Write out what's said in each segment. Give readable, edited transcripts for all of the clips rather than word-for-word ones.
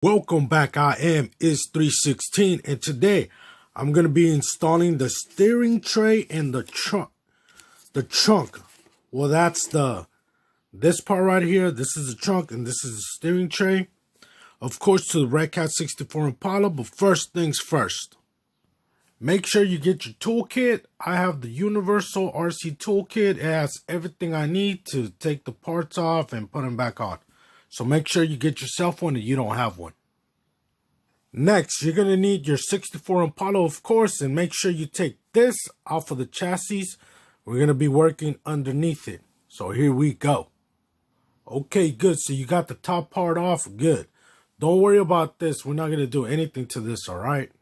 Welcome back. I am Is316 and today I'm going to be installing the steering tray and the trunk. Well, that's this part right here. This is the trunk and this is the steering tray. Of course, to the REDCAT 64 Impala, but first things first. Make sure you get your toolkit. I have the Universal RC toolkit. It has everything I need to take the parts off and put them back on. So make sure you get yourself one if you don't have one. Next, you're going to need your 64 Impala, of course, and make sure you take this off of the chassis. We're going to be working underneath it. So here we go. Okay, good. So you got the top part off. Good. Don't worry about this. We're not going to do anything to this, all right?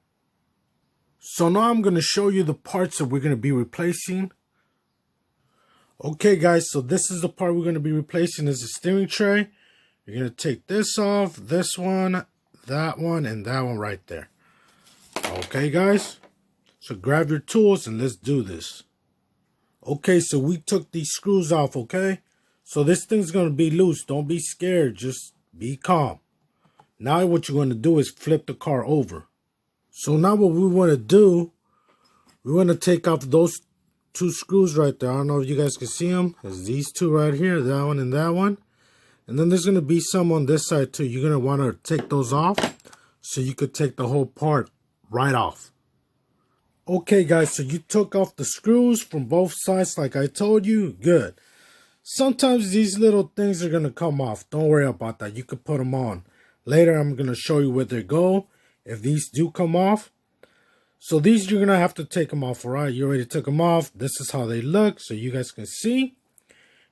So now I'm going to show you the parts that we're going to be replacing. Okay, guys, so this is the part we're going to be replacing is the steering tray. You're going to take this off, this one, that one, and that one right there. Okay, guys? So grab your tools and let's do this. Okay, so we took these screws off, okay? So this thing's going to be loose. Don't be scared. Just be calm. Now what you're going to do is flip the car over. So now what we want to do, we want to take off those two screws right there. I don't know if you guys can see them. There's these two right here, that one and that one. And then there's going to be some on this side too. You're going to want to take those off so you could take the whole part right off. Okay, guys, so you took off the screws from both sides like I told you. Good. Sometimes these little things are going to come off. Don't worry about that. You could put them on. Later, I'm going to show you where they go if these do come off. So these, you're going to have to take them off, all right? You already took them off. This is how they look so you guys can see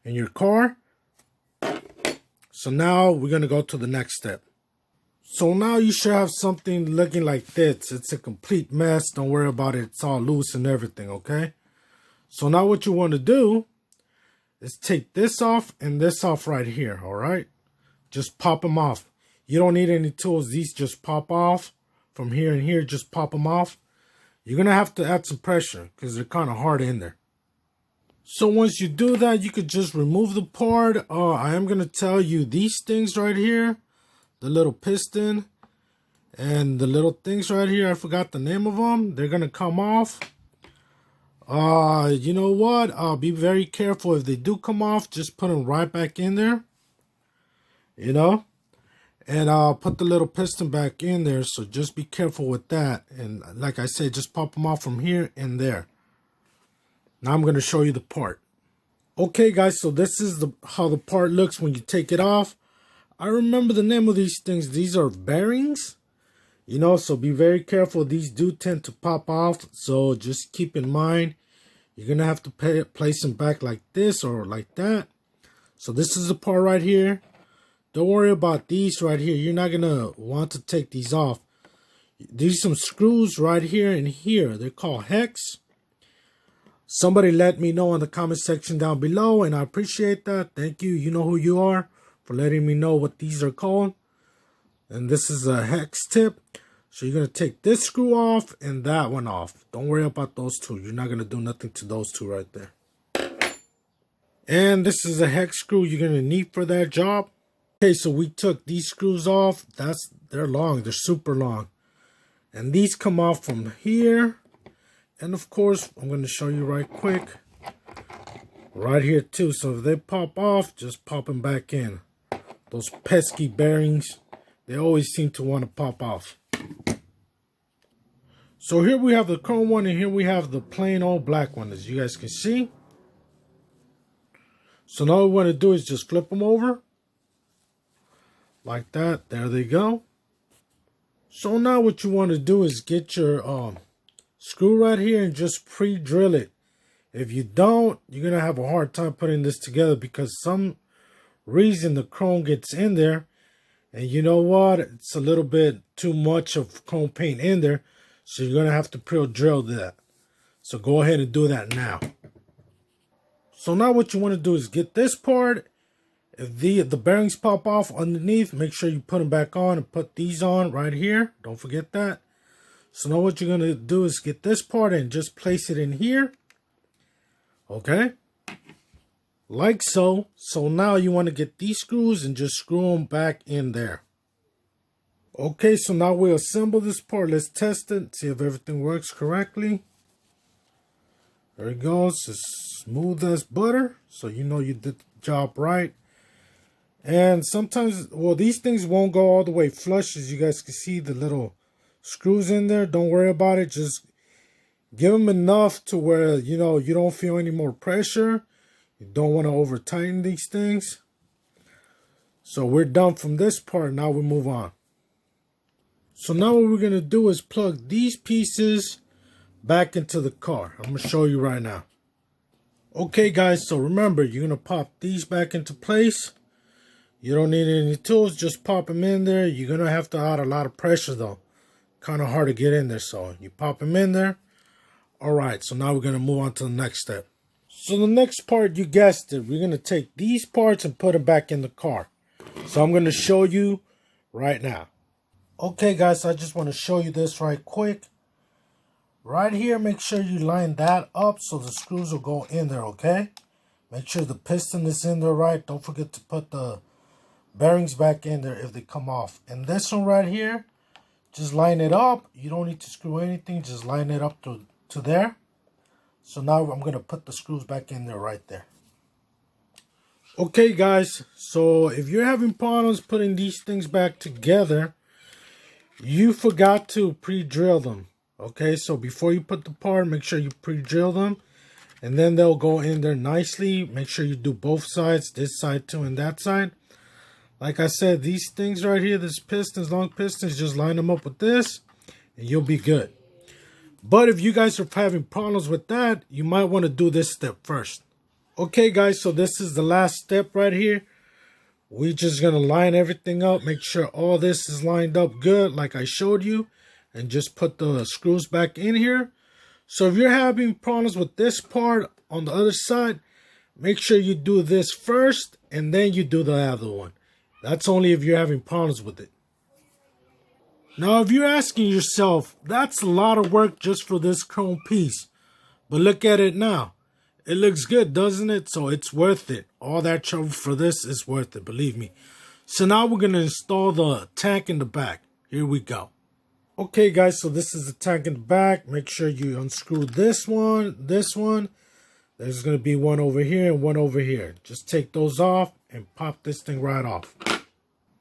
in your car. So now we're going to go to the next step. So now you should have something looking like this. It's a complete mess. Don't worry about it. It's all loose and everything, okay? So now what you want to do is take this off and this off right here, all right? Just pop them off. You don't need any tools. These just pop off from here and here. Just pop them off. You're going to have to add some pressure because they're kind of hard in there. So once you do that, you could just remove the part. I am going to tell you these things right here, the little piston and the little things right here. I forgot the name of them. They're going to come off. You know what? Be very careful. If they do come off, just put them right back in there, you know, and put the little piston back in there. So just be careful with that. And like I said, just pop them off from here and there. Now I'm going to show you the part. Okay, guys, so this is how the part looks when you take it off. I remember the name of these things. These are bearings, you know, so be very careful. These do tend to pop off, so just keep in mind you're going to have to place them back like this or like that. So this is the part right here. Don't worry about these right here. You're not going to want to take these off. These are some screws right here and here. They're called hex. Somebody let me know in the comment section down below, and I appreciate that. Thank you. You know who you are for letting me know what these are called. And this is a hex tip. So you're going to take this screw off and that one off. Don't worry about those two. You're not going to do nothing to those two right there. And this is a hex screw you're going to need for that job. Okay, so we took these screws off. They're long. They're super long. And these come off from here. And of course, I'm going to show you right quick. Right here too. So if they pop off, just pop them back in. Those pesky bearings, they always seem to want to pop off. So here we have the chrome one and here we have the plain old black one, as you guys can see. So now what we want to do is just flip them over. Like that. There they go. So now what you want to do is get your screw right here and just pre-drill it. If you don't, you're going to have a hard time putting this together because some reason the chrome gets in there. And you know what? It's a little bit too much of chrome paint in there. So you're going to have to pre-drill that. So go ahead and do that now. So now what you want to do is get this part. If the bearings pop off underneath, make sure you put them back on and put these on right here. Don't forget that. So now what you're going to do is get this part and just place it in here. Okay. Like so. So now you want to get these screws and just screw them back in there. Okay, so now we'll assemble this part. Let's test it, see if everything works correctly. There it goes. It's smooth as butter, so you know you did the job right. And sometimes, well, these things won't go all the way flush. As you guys can see, the little screws in there. Don't worry about it. Just give them enough to where, you know, you don't feel any more pressure. You don't want to over tighten these things. So we're done from this part. Now we move on. So now what we're going to do is plug these pieces back into the car. I'm going to show you right now. Okay guys, so remember, you're going to pop these back into place. You don't need any tools, just pop them in there. You're going to have to add a lot of pressure though. Kind of hard to get in there, so you pop them in there. Alright, so now we're going to move on to the next step. So the next part, you guessed it, we're going to take these parts and put them back in the car. So I'm going to show you right now. Okay guys, I just want to show you this right quick. Right here, make sure you line that up so the screws will go in there, okay? Make sure the piston is in there right. Don't forget to put the bearings back in there if they come off. And this one right here, just line it up. You don't need to screw anything, just line it up to there. So now I'm going to put the screws back in there right there. Okay guys, so if you're having problems putting these things back together, you forgot to pre-drill them. Okay, so before you put the part, make sure you pre-drill them. And then they'll go in there nicely. Make sure you do both sides, this side too and that side. Like I said, these things right here, this pistons, long pistons, just line them up with this and you'll be good. But if you guys are having problems with that, you might want to do this step first. Okay guys, so this is the last step right here. We're just going to line everything up. Make sure all this is lined up good like I showed you. And just put the screws back in here. So if you're having problems with this part on the other side, make sure you do this first and then you do the other one. That's only if you're having problems with it. Now if you're asking yourself, that's a lot of work just for this chrome piece. But look at it now. It looks good, doesn't it? So it's worth it. All that trouble for this is worth it, believe me. So now we're going to install the tank in the back. Here we go. Okay guys, so this is the tank in the back. Make sure you unscrew this one. There's going to be one over here and one over here. Just take those off and pop this thing right off.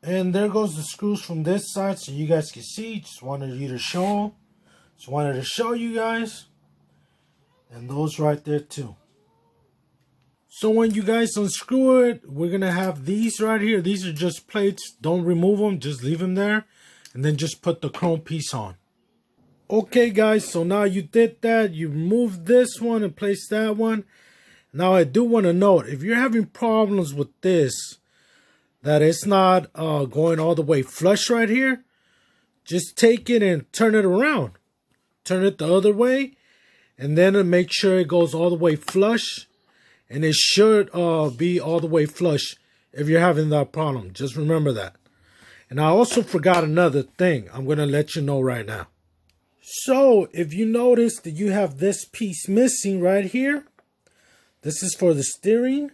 And there goes the screws from this side so you guys can see. Just wanted you to show. Just wanted to show you guys. And those right there too. So when you guys unscrew it, we're going to have these right here. These are just plates. Don't remove them. Just leave them there. And then just put the chrome piece on. Okay guys, so now you did that. You removed this one and placed that one. Now I do want to note, if you're having problems with this, that it's not going all the way flush right here, just take it and turn it around. Turn it the other way. And then make sure it goes all the way flush. And it should be all the way flush if you're having that problem. Just remember that. And I also forgot another thing I'm going to let you know right now. So if you notice that you have this piece missing right here, this is for the steering.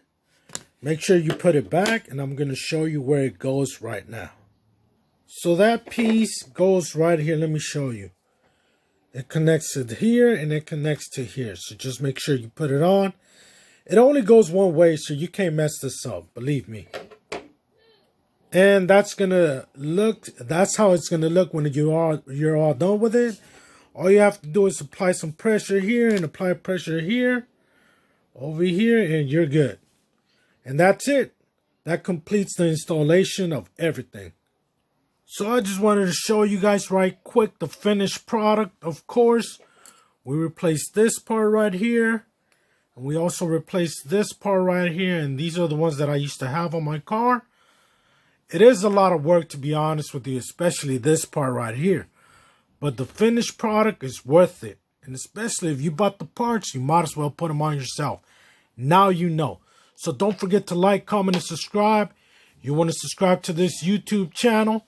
Make sure you put it back and I'm going to show you where it goes right now. So that piece goes right here. Let me show you. It connects to here and it connects to here. So just make sure you put it on. It only goes one way, so you can't mess this up. Believe me. And that's how it's gonna look when you're all done with it. All you have to do is apply some pressure here and apply pressure here, over here, and you're good. And that's it. That completes the installation of everything. So I just wanted to show you guys right quick the finished product. Of course, we replaced this part right here. And we also replaced this part right here. And these are the ones that I used to have on my car. It is a lot of work, to be honest with you, especially this part right here. But the finished product is worth it. And especially if you bought the parts, you might as well put them on yourself. Now you know. So don't forget to like, comment, and subscribe. You want to subscribe to this YouTube channel.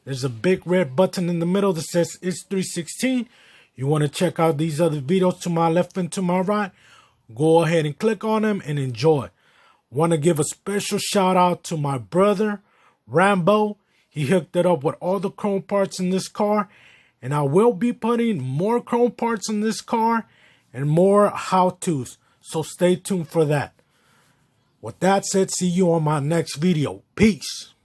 There's a big red button in the middle that says It's 316. You want to check out these other videos to my left and to my right. Go ahead and click on them and enjoy. Want to give a special shout out to my brother, Rambo. He hooked it up with all the chrome parts in this car. And I will be putting more chrome parts in this car and more how-tos. So stay tuned for that. With that said, see you on my next video. Peace.